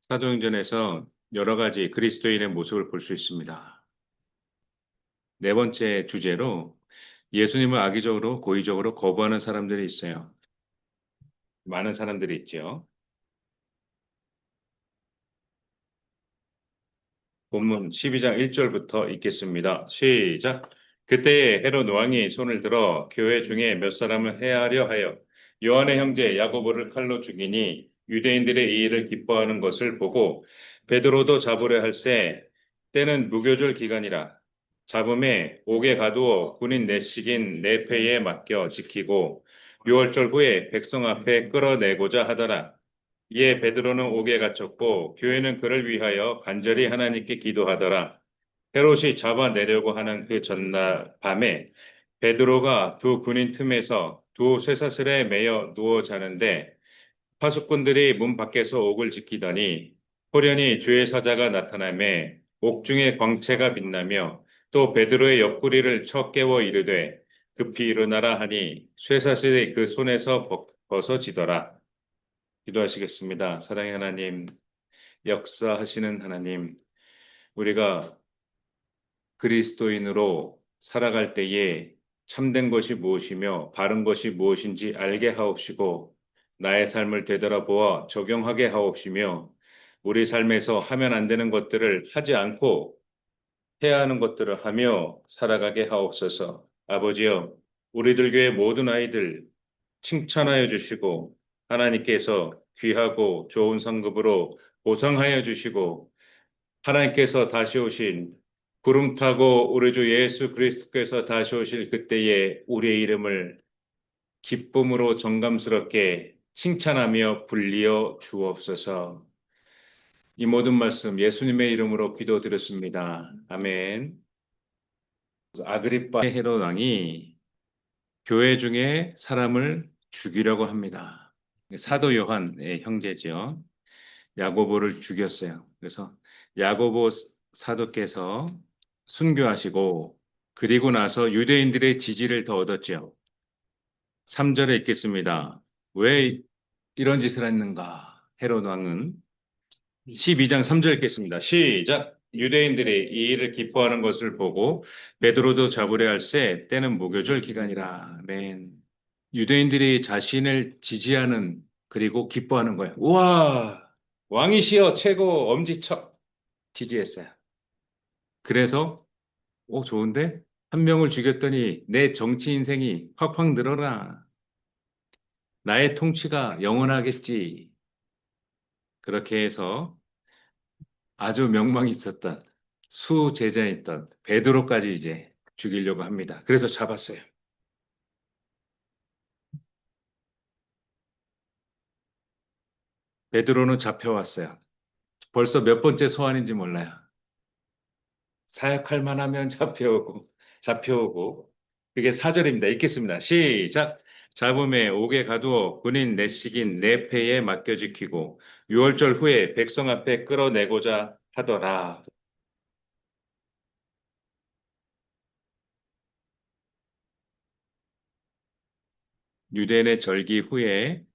사도행전에서 여러 가지 그리스도인의 모습을 볼 수 있습니다. 네 번째 주제로 예수님을 악의적으로 고의적으로 거부하는 사람들이 있어요. 많은 사람들이 있죠. 본문 12장 1절부터 읽겠습니다. 시작. 그때에 헤롯 왕이 손을 들어 교회 중에 몇 사람을 해하려 하여 요한의 형제 야고보를 칼로 죽이니 유대인들의 이 일을 기뻐하는 것을 보고 베드로도 잡으려 할세 때는 무교절 기간이라 잡음에 옥에 가두어 군인 내식인 내패에 맡겨 지키고 6월절 후에 백성 앞에 끌어내고자 하더라. 이에 베드로는 옥에 갇혔고 교회는 그를 위하여 간절히 하나님께 기도하더라. 헤롯이 잡아내려고 하는 그 전날 밤에 베드로가 두 군인 틈에서 두 쇠사슬에 매여 누워 자는데 파수꾼들이 문 밖에서 옥을 지키더니 호련히 주의 사자가 나타나매 옥중에 광채가 빛나며 또 베드로의 옆구리를 쳐 깨워 이르되 급히 일어나라 하니 쇠사슬이 그 손에서 벗어지더라. 기도하시겠습니다. 사랑의 하나님, 역사하시는 하나님, 우리가 그리스도인으로 살아갈 때에 참된 것이 무엇이며 바른 것이 무엇인지 알게 하옵시고 나의 삶을 되돌아보아 적용하게 하옵시며 우리 삶에서 하면 안 되는 것들을 하지 않고 해야 하는 것들을 하며 살아가게 하옵소서. 아버지여, 우리들 교회 모든 아이들 칭찬하여 주시고 하나님께서 귀하고 좋은 상급으로 보상하여 주시고 하나님께서 다시 오신 구름 타고 우리 주 예수 그리스도께서 다시 오실 그때에 우리의 이름을 기쁨으로 정감스럽게 칭찬하며 불리어 주옵소서. 이 모든 말씀 예수님의 이름으로 기도드렸습니다. 아멘. 아그리파 헤롯 왕이 교회 중에 사람을 죽이려고 합니다. 사도 요한의 형제죠. 야고보를 죽였어요. 그래서 야고보 사도께서 순교하시고 그리고 나서 유대인들의 지지를 더 얻었죠. 3절에 읽겠습니다. 왜 이런 짓을 했는가? 헤롯 왕은 12장 3절 읽겠습니다. 시작. 유대인들이 이 일을 기뻐하는 것을 보고 베드로도 잡으려 할세 때는 무교절 기간이라. 아멘. 유대인들이 자신을 지지하는 그리고 기뻐하는 거예요. 우와, 왕이시여 최고 엄지척 지지했어요. 그래서 좋은데 한 명을 죽였더니 내 정치 인생이 팍팍 늘어나. 나의 통치가 영원하겠지. 그렇게 해서 아주 명망이 있었던 수제자였던 베드로까지 이제 죽이려고 합니다. 그래서 잡았어요. 베드로는 잡혀왔어요. 벌써 몇 번째 소환인지 몰라요. 사역할 만하면 잡혀오고. 그게 4절입니다. 읽겠습니다. 시작. 잡음에 옥에 가두어 군인 내식인 내 패에 맡겨 지키고 6월절 후에 백성 앞에 끌어내고자 하더라. 유대인의 절기 후에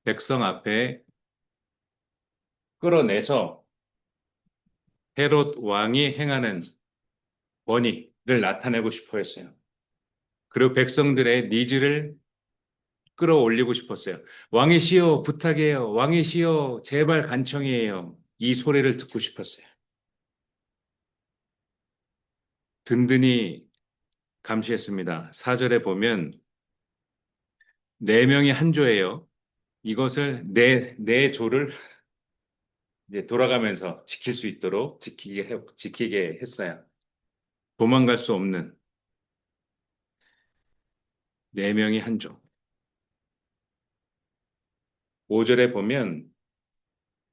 백성 앞에 끌어내서 헤롯 왕이 행하는 권위를 나타내고 싶어 했어요. 그리고 백성들의 니즈를 끌어올리고 싶었어요. 왕이시여 부탁해요. 왕이시여 제발 간청이에요. 이 소리를 듣고 싶었어요. 든든히 감시했습니다. 4절에 보면 네 명이 한 조예요. 이것을 네 조를 이제 돌아가면서 지킬 수 있도록 지키게 했어요. 도망갈 수 없는 네 명이 한 조. 5절에 보면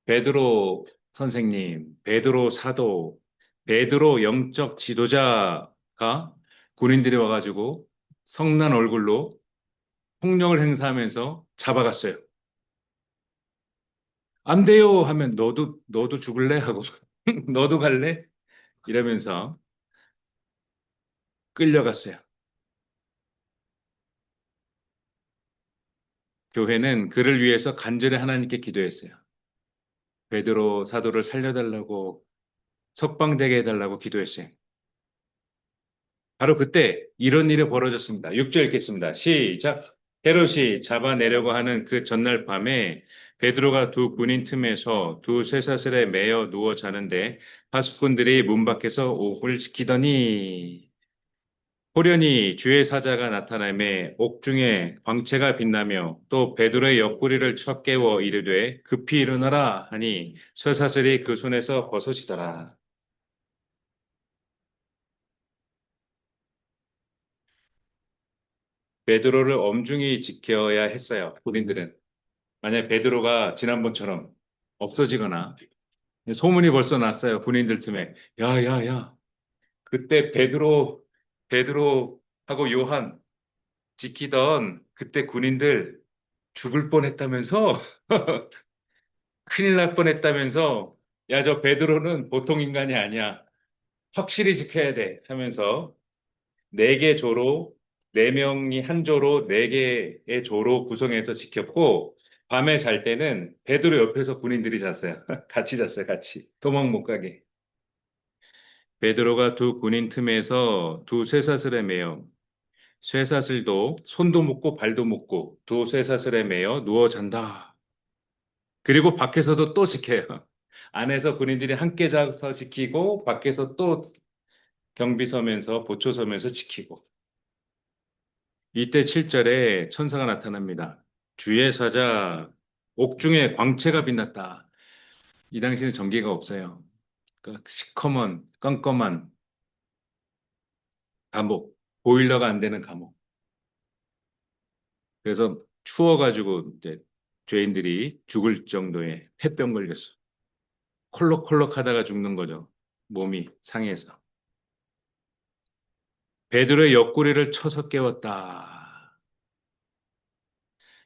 베드로 선생님, 베드로 사도, 베드로 영적 지도자가 군인들이 와가지고 성난 얼굴로 폭력을 행사하면서 잡아갔어요. 안 돼요 하면 너도 죽을래? 하고 너도 갈래? 이러면서 끌려갔어요. 교회는 그를 위해서 간절히 하나님께 기도했어요. 베드로 사도를 살려달라고 석방되게 해달라고 기도했어요. 바로 그때 이런 일이 벌어졌습니다. 6절 읽겠습니다. 시작. 헤롯이 잡아내려고 하는 그 전날 밤에 베드로가 두 군인 틈에서 두 쇠사슬에 매여 누워 자는데 파수꾼들이 문 밖에서 옥을 지키더니 호련히 주의 사자가 나타나매 옥중에 광채가 빛나며 또 베드로의 옆구리를 쳐 깨워 이르되 급히 일어나라 하니 쇠사슬이 그 손에서 벗어지더라. 베드로를 엄중히 지켜야 했어요. 군인들은. 만약 베드로가 지난번처럼 없어지거나 소문이 벌써 났어요. 군인들 틈에. 야, 야, 야. 그때 베드로하고 요한 지키던 그때 군인들 죽을 뻔했다면서 큰일 날 뻔했다면서 야, 저 베드로는 보통 인간이 아니야. 확실히 지켜야 돼 하면서 네 개 조로 네 명이 한 조로 네 개의 조로 구성해서 지켰고 밤에 잘 때는 베드로 옆에서 군인들이 잤어요. 같이 잤어요, 같이. 도망 못 가게. 베드로가 두 군인 틈에서 두 쇠사슬에 매여 쇠사슬도 손도 묶고 발도 묶고 두 쇠사슬에 매여 누워 잔다. 그리고 밖에서도 또 지켜요. 안에서 군인들이 함께 자서 지키고 밖에서 또 경비 서면서 보초 서면서 지키고. 이때 7절에 천사가 나타납니다. 주의 사자 옥중에 광채가 빛났다. 이 당시에는 전기가 없어요. 그러니까 시커먼 깜깜한 감옥, 보일러가 안 되는 감옥. 그래서 추워가지고 이제 죄인들이 죽을 정도의 폐병 걸렸어. 콜록콜록 하다가 죽는 거죠. 몸이 상해서. 베드로의 옆구리를 쳐서 깨웠다.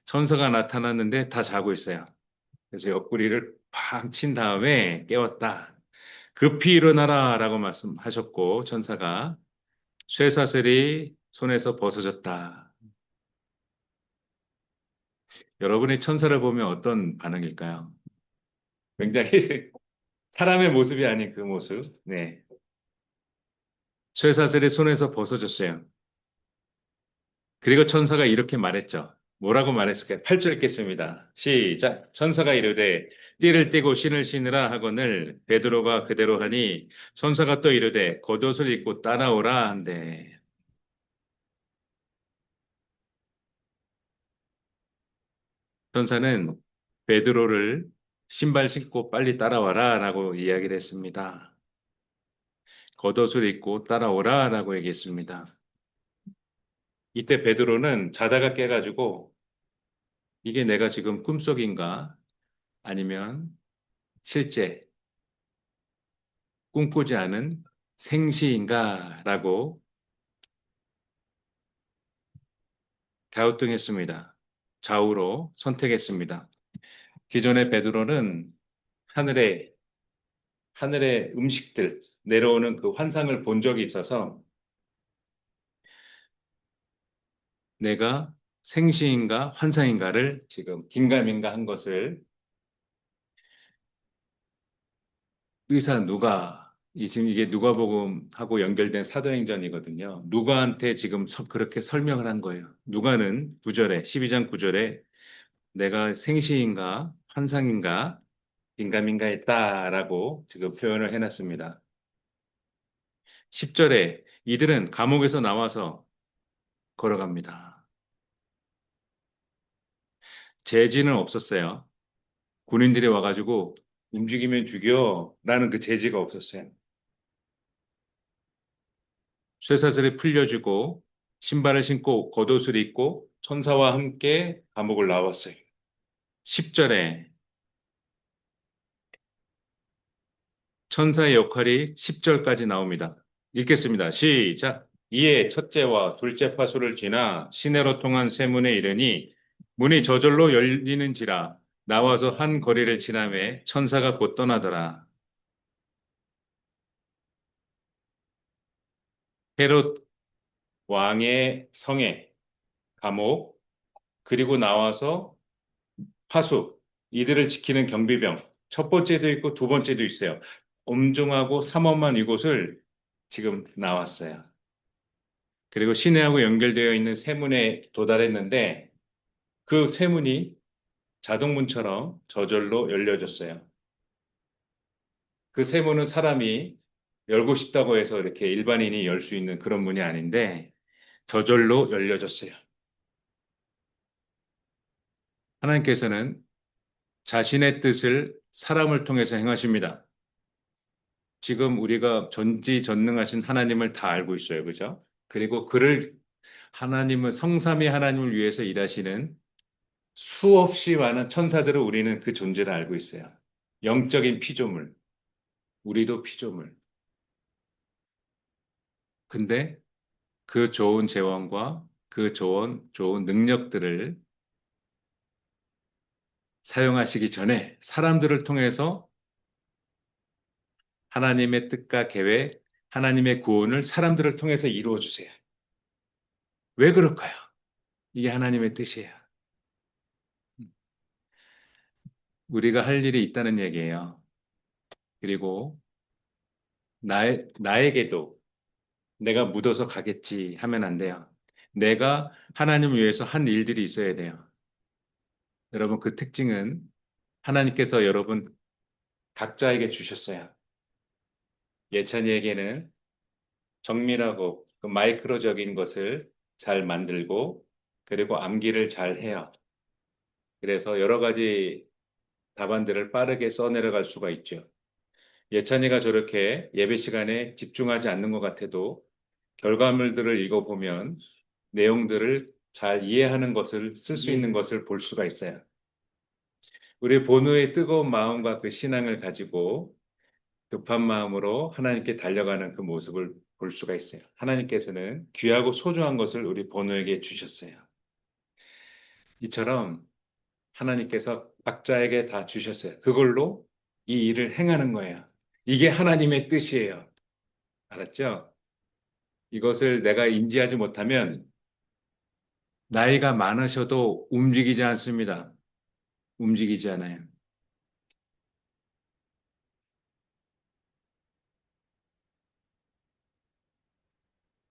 천사가 나타났는데 다 자고 있어요. 그래서 옆구리를 팡 친 다음에 깨웠다. 급히 일어나라 라고 말씀하셨고 천사가 쇠사슬이 손에서 벗어졌다. 여러분이 천사를 보면 어떤 반응일까요? 굉장히 사람의 모습이 아닌 그 모습. 네. 쇠사슬이 손에서 벗어졌어요. 그리고 천사가 이렇게 말했죠. 뭐라고 말했을까요? 8절 읽겠습니다. 시작. 천사가 이르되 띠를 띠고 신을 신으라 하거늘 베드로가 그대로 하니 천사가 또 이르되 겉옷을 입고 따라오라 한대. 천사는 베드로를 신발 신고 빨리 따라와라 라고 이야기를 했습니다. 겉옷을 입고 따라오라 라고 얘기했습니다. 이때 베드로는 자다가 깨가지고 이게 내가 지금 꿈속인가 아니면 실제 꿈꾸지 않은 생시인가 라고 갸우뚱했습니다. 좌우로 선택했습니다. 기존의 베드로는 하늘에 하늘의 음식들 내려오는 그 환상을 본 적이 있어서 내가 생시인가 환상인가를 지금 긴가민가 한 것을 의사 누가 지금 이게 누가복음하고 연결된 사도행전이거든요. 누가한테 지금 그렇게 설명을 한 거예요. 누가는 9절에 12장 9절에 내가 생시인가 환상인가 긴가민가 했다라고 지금 표현을 해놨습니다. 10절에 이들은 감옥에서 나와서 걸어갑니다. 제지는 없었어요. 군인들이 와가지고 움직이면 죽여라는 그 제지가 없었어요. 쇠사슬이 풀려주고 신발을 신고 겉옷을 입고 천사와 함께 감옥을 나왔어요. 10절에 천사의 역할이 10절까지 나옵니다. 읽겠습니다. 시작. 이에 첫째와 둘째 파수를 지나 시내로 통한 세문에 이르니 문이 저절로 열리는지라 나와서 한 거리를 지나매 천사가 곧 떠나더라. 헤롯 왕의 성에 감옥 그리고 나와서 파수 이들을 지키는 경비병 첫 번째도 있고 두 번째도 있어요. 엄중하고 삼엄한 이곳을 지금 나왔어요. 그리고 시내하고 연결되어 있는 세문에 도달했는데 그 세문이 자동문처럼 저절로 열려졌어요. 그 세문은 사람이 열고 싶다고 해서 이렇게 일반인이 열 수 있는 그런 문이 아닌데 저절로 열려졌어요. 하나님께서는 자신의 뜻을 사람을 통해서 행하십니다. 지금 우리가 전지전능하신 하나님을 다 알고 있어요. 그죠? 그리고 하나님은 성삼위 하나님을 위해서 일하시는 수없이 많은 천사들을 우리는 그 존재를 알고 있어요. 영적인 피조물, 우리도 피조물. 근데 그 좋은 재원과 그 좋은 능력들을 사용하시기 전에 사람들을 통해서 하나님의 뜻과 계획, 하나님의 구원을 사람들을 통해서 이루어 주세요. 왜 그럴까요? 이게 하나님의 뜻이에요. 우리가 할 일이 있다는 얘기예요. 그리고 나에게도 내가 묻어서 가겠지 하면 안 돼요. 내가 하나님을 위해서 한 일들이 있어야 돼요. 여러분, 그 특징은 하나님께서 여러분 각자에게 주셨어요. 예찬이에게는 정밀하고 그 마이크로적인 것을 잘 만들고 그리고 암기를 잘 해요. 그래서 여러 가지 답안들을 빠르게 써내려갈 수가 있죠. 예찬이가 저렇게 예배 시간에 집중하지 않는 것 같아도 결과물들을 읽어보면 내용들을 잘 이해하는 것을 쓸 수 있는 것을 볼 수가 있어요. 우리 본우의 뜨거운 마음과 그 신앙을 가지고 급한 마음으로 하나님께 달려가는 그 모습을 볼 수가 있어요. 하나님께서는 귀하고 소중한 것을 우리 본우에게 주셨어요. 이처럼 하나님께서 각자에게 다 주셨어요. 그걸로 이 일을 행하는 거예요. 이게 하나님의 뜻이에요. 알았죠? 이것을 내가 인지하지 못하면 나이가 많으셔도 움직이지 않습니다. 움직이지 않아요.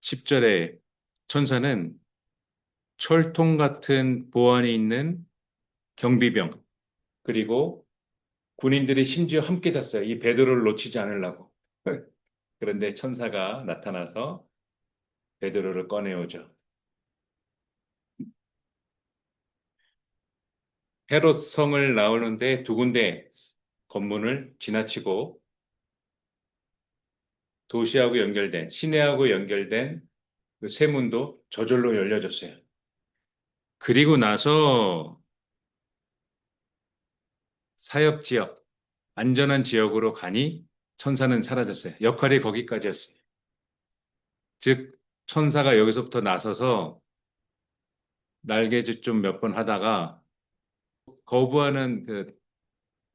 10절에 천사는 철통 같은 보안이 있는 경비병, 그리고 군인들이 심지어 함께 잤어요. 이 베드로를 놓치지 않으려고. 그런데 천사가 나타나서 베드로를 꺼내오죠. 헤롯 성을 나오는데 두 군데 건물을 지나치고 도시하고 연결된, 시내하고 연결된 그 세문도 저절로 열려졌어요. 그리고 나서 사역 지역, 안전한 지역으로 가니 천사는 사라졌어요. 역할이 거기까지였어요. 즉, 천사가 여기서부터 나서서 날개짓 좀 몇 번 하다가 거부하는 그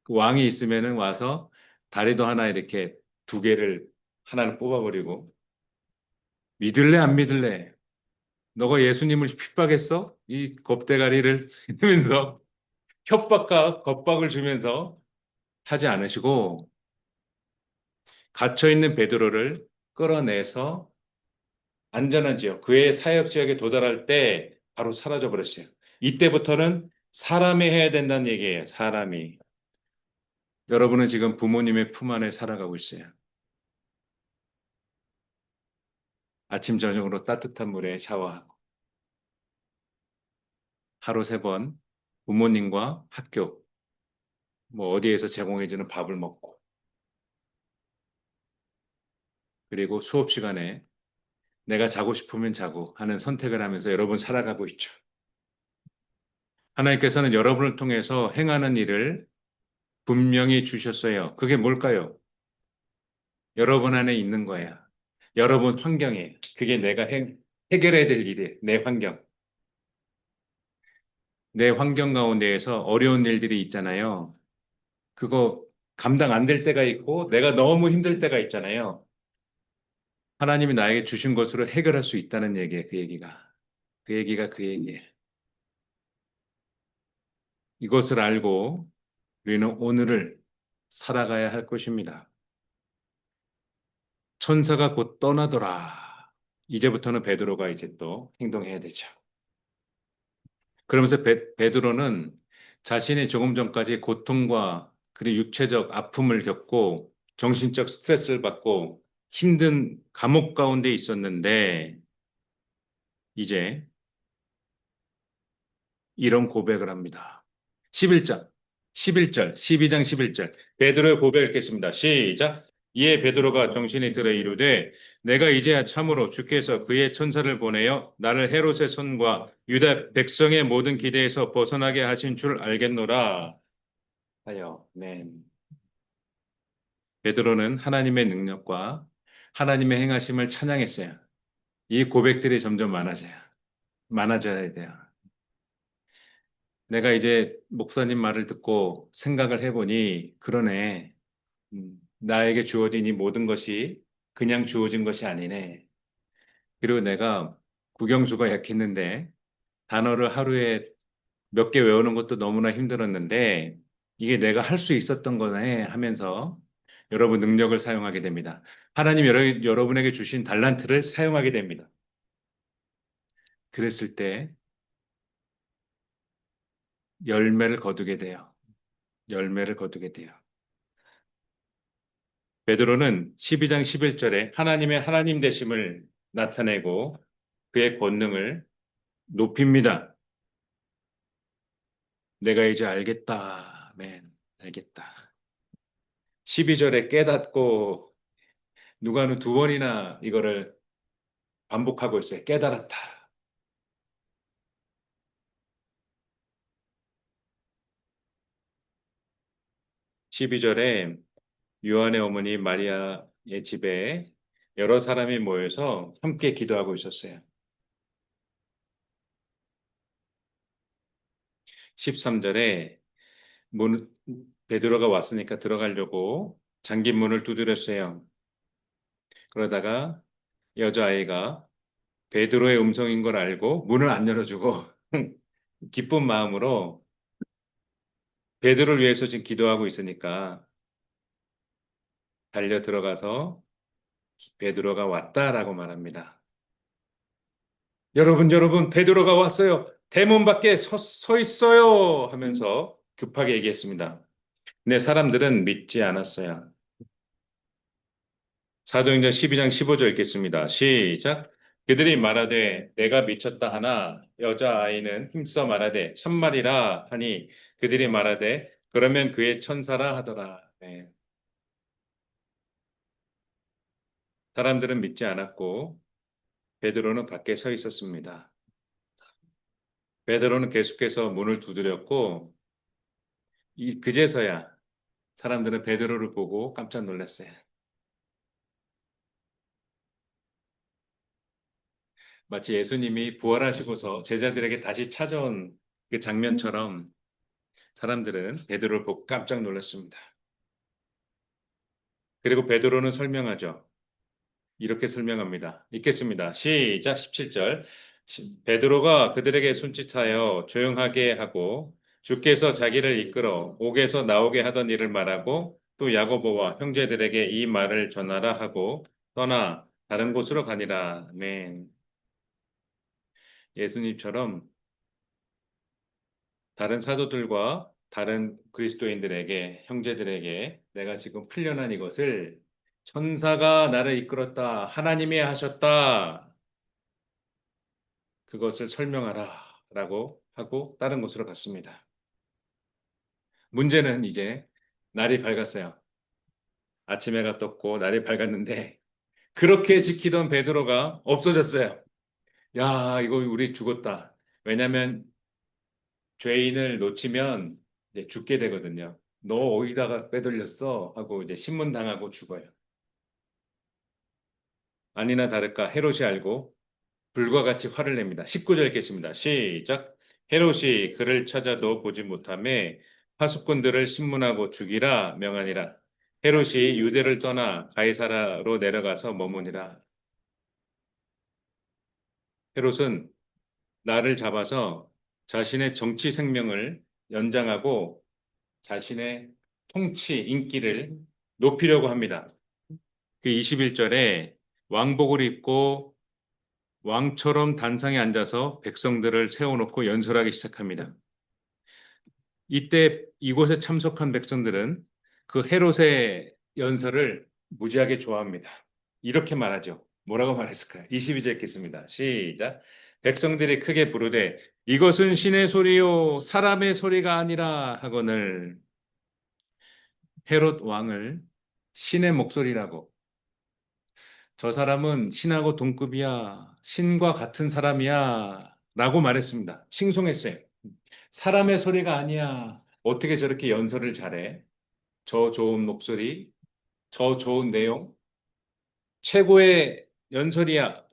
왕이 있으면은 와서 다리도 하나 이렇게 두 개를 하나를 뽑아버리고 믿을래 안 믿을래? 너가 예수님을 핍박했어? 이 겁대가리를 이러면서 협박과 겁박을 주면서 하지 않으시고 갇혀 있는 베드로를 끌어내서 안전한 지역, 그의 사역 지역에 도달할 때 바로 사라져 버렸어요. 이때부터는 사람이 해야 된다는 얘기예요. 사람이. 여러분은 지금 부모님의 품 안에 살아가고 있어요. 아침, 저녁으로 따뜻한 물에 샤워하고 하루 세 번 부모님과 학교, 뭐 어디에서 제공해주는 밥을 먹고 그리고 수업 시간에 내가 자고 싶으면 자고 하는 선택을 하면서 여러분 살아가고 있죠. 하나님께서는 여러분을 통해서 행하는 일을 분명히 주셨어요. 그게 뭘까요? 여러분 안에 있는 거야. 여러분 환경에. 그게 내가 해결해야 될 일이에요. 내 환경. 내 환경 가운데에서 어려운 일들이 있잖아요. 그거 감당 안 될 때가 있고 내가 너무 힘들 때가 있잖아요. 하나님이 나에게 주신 것으로 해결할 수 있다는 얘기예요. 그 얘기가. 그 얘기예요. 이것을 알고 우리는 오늘을 살아가야 할 것입니다. 천사가 곧 떠나더라. 이제부터는 베드로가 이제 또 행동해야 되죠. 그러면서 베드로는 자신이 조금 전까지 고통과 그리고 육체적 아픔을 겪고 정신적 스트레스를 받고 힘든 감옥 가운데 있었는데 이제 이런 고백을 합니다. 11장, 11절, 12장 11절. 베드로의 고백을 읽겠습니다. 시작. 이에 베드로가 정신이 들어 이르되 내가 이제야 참으로 주께서 그의 천사를 보내어 나를 헤롯의 손과 유다 백성의 모든 기대에서 벗어나게 하신 줄 알겠노라 하여. 네. 베드로는 하나님의 능력과 하나님의 행하심을 찬양했어요. 이 고백들이 점점 많아져야 돼요. 내가 이제 목사님 말을 듣고 생각을 해보니, 그러네. 나에게 주어진 이 모든 것이 그냥 주어진 것이 아니네. 그리고 내가 국영수가 약했는데, 단어를 하루에 몇 개 외우는 것도 너무나 힘들었는데, 이게 내가 할 수 있었던 거네 하면서 여러분 능력을 사용하게 됩니다. 하나님 여러분에게 주신 달란트를 사용하게 됩니다. 그랬을 때 열매를 거두게 돼요. 열매를 거두게 돼요. 베드로는 12장 11절에 하나님의 하나님 되심을 나타내고 그의 권능을 높입니다. 내가 이제 알겠다. 맨, 알겠다. 12절에 깨닫고 누가는 두 번이나 이거를 반복하고 있어요. 깨달았다. 12절에 요한의 어머니 마리아의 집에 여러 사람이 모여서 함께 기도하고 있었어요. 13절에 베드로가 왔으니까 들어가려고 잠긴 문을 두드렸어요. 그러다가 여자아이가 베드로의 음성인 걸 알고 문을 안 열어주고 기쁜 마음으로 베드로를 위해서 지금 기도하고 있으니까 달려 들어가서 베드로가 왔다라고 말합니다. 여러분, 베드로가 왔어요. 대문 밖에 서 있어요. 하면서 급하게 얘기했습니다. 근데 사람들은 믿지 않았어요. 사도행전 12장 15절 읽겠습니다. 시작. 그들이 말하되 내가 미쳤다 하나 여자아이는 힘써 말하되 참말이라 하니 그들이 말하되 그러면 그의 천사라 하더라. 네. 사람들은 믿지 않았고 베드로는 밖에 서 있었습니다. 베드로는 계속해서 문을 두드렸고 그제서야 사람들은 베드로를 보고 깜짝 놀랐어요. 마치 예수님이 부활하시고서 제자들에게 다시 찾아온 그 장면처럼 사람들은 베드로를 보고 깜짝 놀랐습니다. 그리고 베드로는 설명하죠. 이렇게 설명합니다. 읽겠습니다. 시작 17절. 베드로가 그들에게 손짓하여 조용하게 하고 주께서 자기를 이끌어 옥에서 나오게 하던 일을 말하고 또 야고보와 형제들에게 이 말을 전하라 하고 떠나 다른 곳으로 가니라. 아멘. 예수님처럼 다른 사도들과 다른 그리스도인들에게, 형제들에게 내가 지금 풀려난 이것을 천사가 나를 이끌었다. 하나님이 하셨다. 그것을 설명하라. 라고 하고 다른 곳으로 갔습니다. 문제는 이제 날이 밝았어요. 아침 해가 떴고 날이 밝았는데 그렇게 지키던 베드로가 없어졌어요. 야, 이거 우리 죽었다. 왜냐하면 죄인을 놓치면 이제 죽게 되거든요. 너 어디다가 빼돌렸어? 하고 이제 신문 당하고 죽어요. 아니나 다를까 헤롯이 알고 불과 같이 화를 냅니다. 19절 읽겠습니다. 시작. 헤롯이 그를 찾아도 보지 못하매 파수꾼들을 신문하고 죽이라 명하니라. 헤롯이 유대를 떠나 가이사라로 내려가서 머무니라. 헤롯은 나를 잡아서 자신의 정치 생명을 연장하고 자신의 통치, 인기를 높이려고 합니다. 그 21절에 왕복을 입고 왕처럼 단상에 앉아서 백성들을 세워놓고 연설하기 시작합니다. 이때 이곳에 참석한 백성들은 그 헤롯의 연설을 무지하게 좋아합니다. 이렇게 말하죠. 뭐라고 말했을까요? 22절 읽겠습니다. 시작. 백성들이 크게 부르되 이것은 신의 소리요 사람의 소리가 아니라 하거늘 헤롯 왕을 신의 목소리라고 저 사람은 신하고 동급이야 신과 같은 사람이야 라고 말했습니다. 칭송했어요. 사람의 소리가 아니야. 어떻게 저렇게 연설을 잘해? 저 좋은 목소리, 저 좋은 내용, 최고의 연설이야.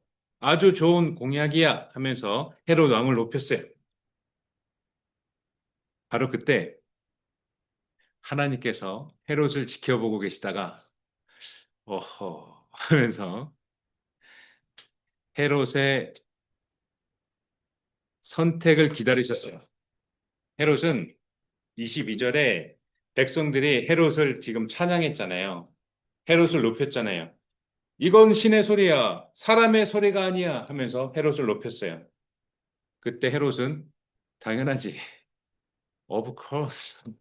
아주 좋은 공약이야 하면서 헤롯 왕을 높였어요. 바로 그때 하나님께서 헤롯을 지켜보고 계시다가 어허 하면서 헤롯의 선택을 기다리셨어요. 헤롯은 22절에 백성들이 헤롯을 지금 찬양했잖아요. 헤롯을 높였잖아요. 이건 신의 소리야. 사람의 소리가 아니야. 하면서 헤롯을 높였어요. 그때 헤롯은 당연하지. Of course.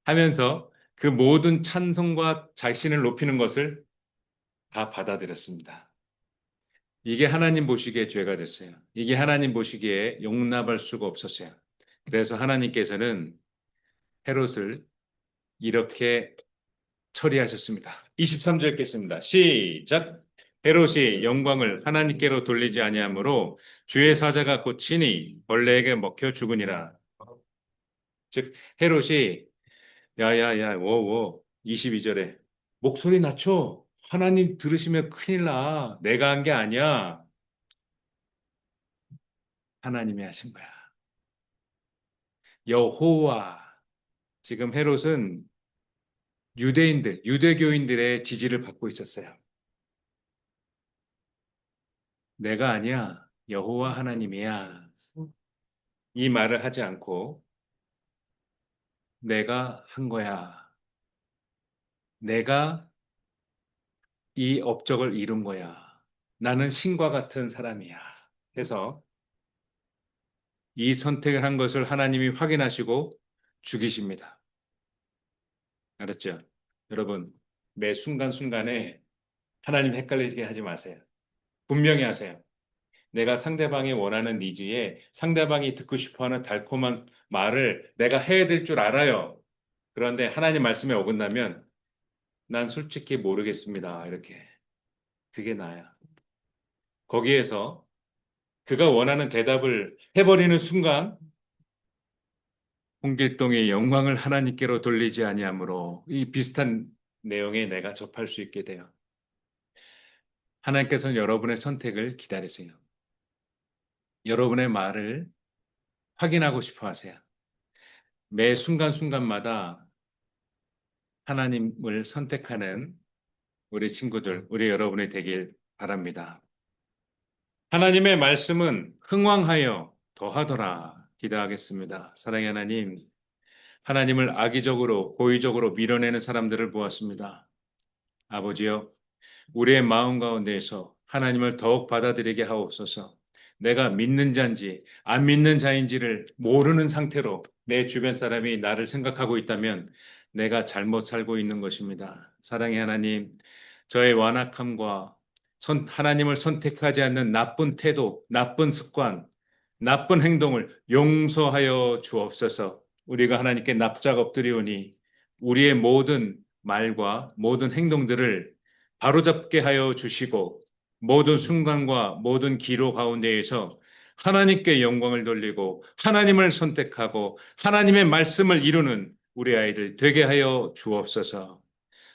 하면서 그 모든 찬송과 자신을 높이는 것을 다 받아들였습니다. 이게 하나님 보시기에 죄가 됐어요. 이게 하나님 보시기에 용납할 수가 없었어요. 그래서 하나님께서는 헤롯을 이렇게 처리하셨습니다. 23절 읽겠습니다. 시작. 헤롯이 영광을 하나님께로 돌리지 아니하므로 주의 사자가 곧 친히 벌레에게 먹혀 죽으니라. 즉 헤롯이 야야야 워워 22절에 목소리 낮춰. 하나님 들으시면 큰일 나. 내가 한 게 아니야. 하나님이 하신 거야. 여호와. 지금 헤롯은 유대인들, 유대교인들의 지지를 받고 있었어요. 내가 아니야. 여호와 하나님이야. 이 말을 하지 않고 내가 한 거야. 내가 이 업적을 이룬 거야. 나는 신과 같은 사람이야. 해서 이 선택을 한 것을 하나님이 확인하시고 죽이십니다. 알았죠? 여러분, 매 순간순간에 하나님 헷갈리게 하지 마세요. 분명히 하세요. 내가 상대방이 원하는 니즈에 상대방이 듣고 싶어하는 달콤한 말을 내가 해야 될 줄 알아요. 그런데 하나님 말씀에 어긋나면 난 솔직히 모르겠습니다. 이렇게. 그게 나야. 거기에서 그가 원하는 대답을 해버리는 순간 홍길동의 영광을 하나님께로 돌리지 아니하므로 이 비슷한 내용에 내가 접할 수 있게 돼요. 하나님께서는 여러분의 선택을 기다리세요. 여러분의 말을 확인하고 싶어 하세요. 매 순간순간마다 하나님을 선택하는 우리 친구들, 우리 여러분이 되길 바랍니다. 하나님의 말씀은 흥왕하여 더하더라. 기도하겠습니다. 사랑의 하나님, 하나님을 악의적으로, 고의적으로 밀어내는 사람들을 보았습니다. 아버지여, 우리의 마음 가운데에서 하나님을 더욱 받아들이게 하옵소서. 내가 믿는 자인지 안 믿는 자인지를 모르는 상태로 내 주변 사람이 나를 생각하고 있다면 내가 잘못 살고 있는 것입니다. 사랑의 하나님, 저의 완악함과 하나님을 선택하지 않는 나쁜 태도, 나쁜 습관, 나쁜 행동을 용서하여 주옵소서. 우리가 하나님께 납작 엎드리오니 우리의 모든 말과 모든 행동들을 바로잡게 하여 주시고 모든 순간과 모든 기로 가운데에서 하나님께 영광을 돌리고 하나님을 선택하고 하나님의 말씀을 이루는 우리 아이들 되게 하여 주옵소서.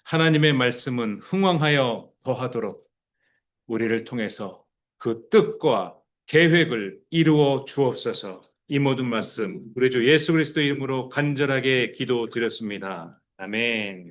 하나님의 말씀은 흥왕하여 더하도록 우리를 통해서 그 뜻과 계획을 이루어 주옵소서. 이 모든 말씀 우리 주 예수 그리스도 이름으로 간절하게 기도드렸습니다. 아멘.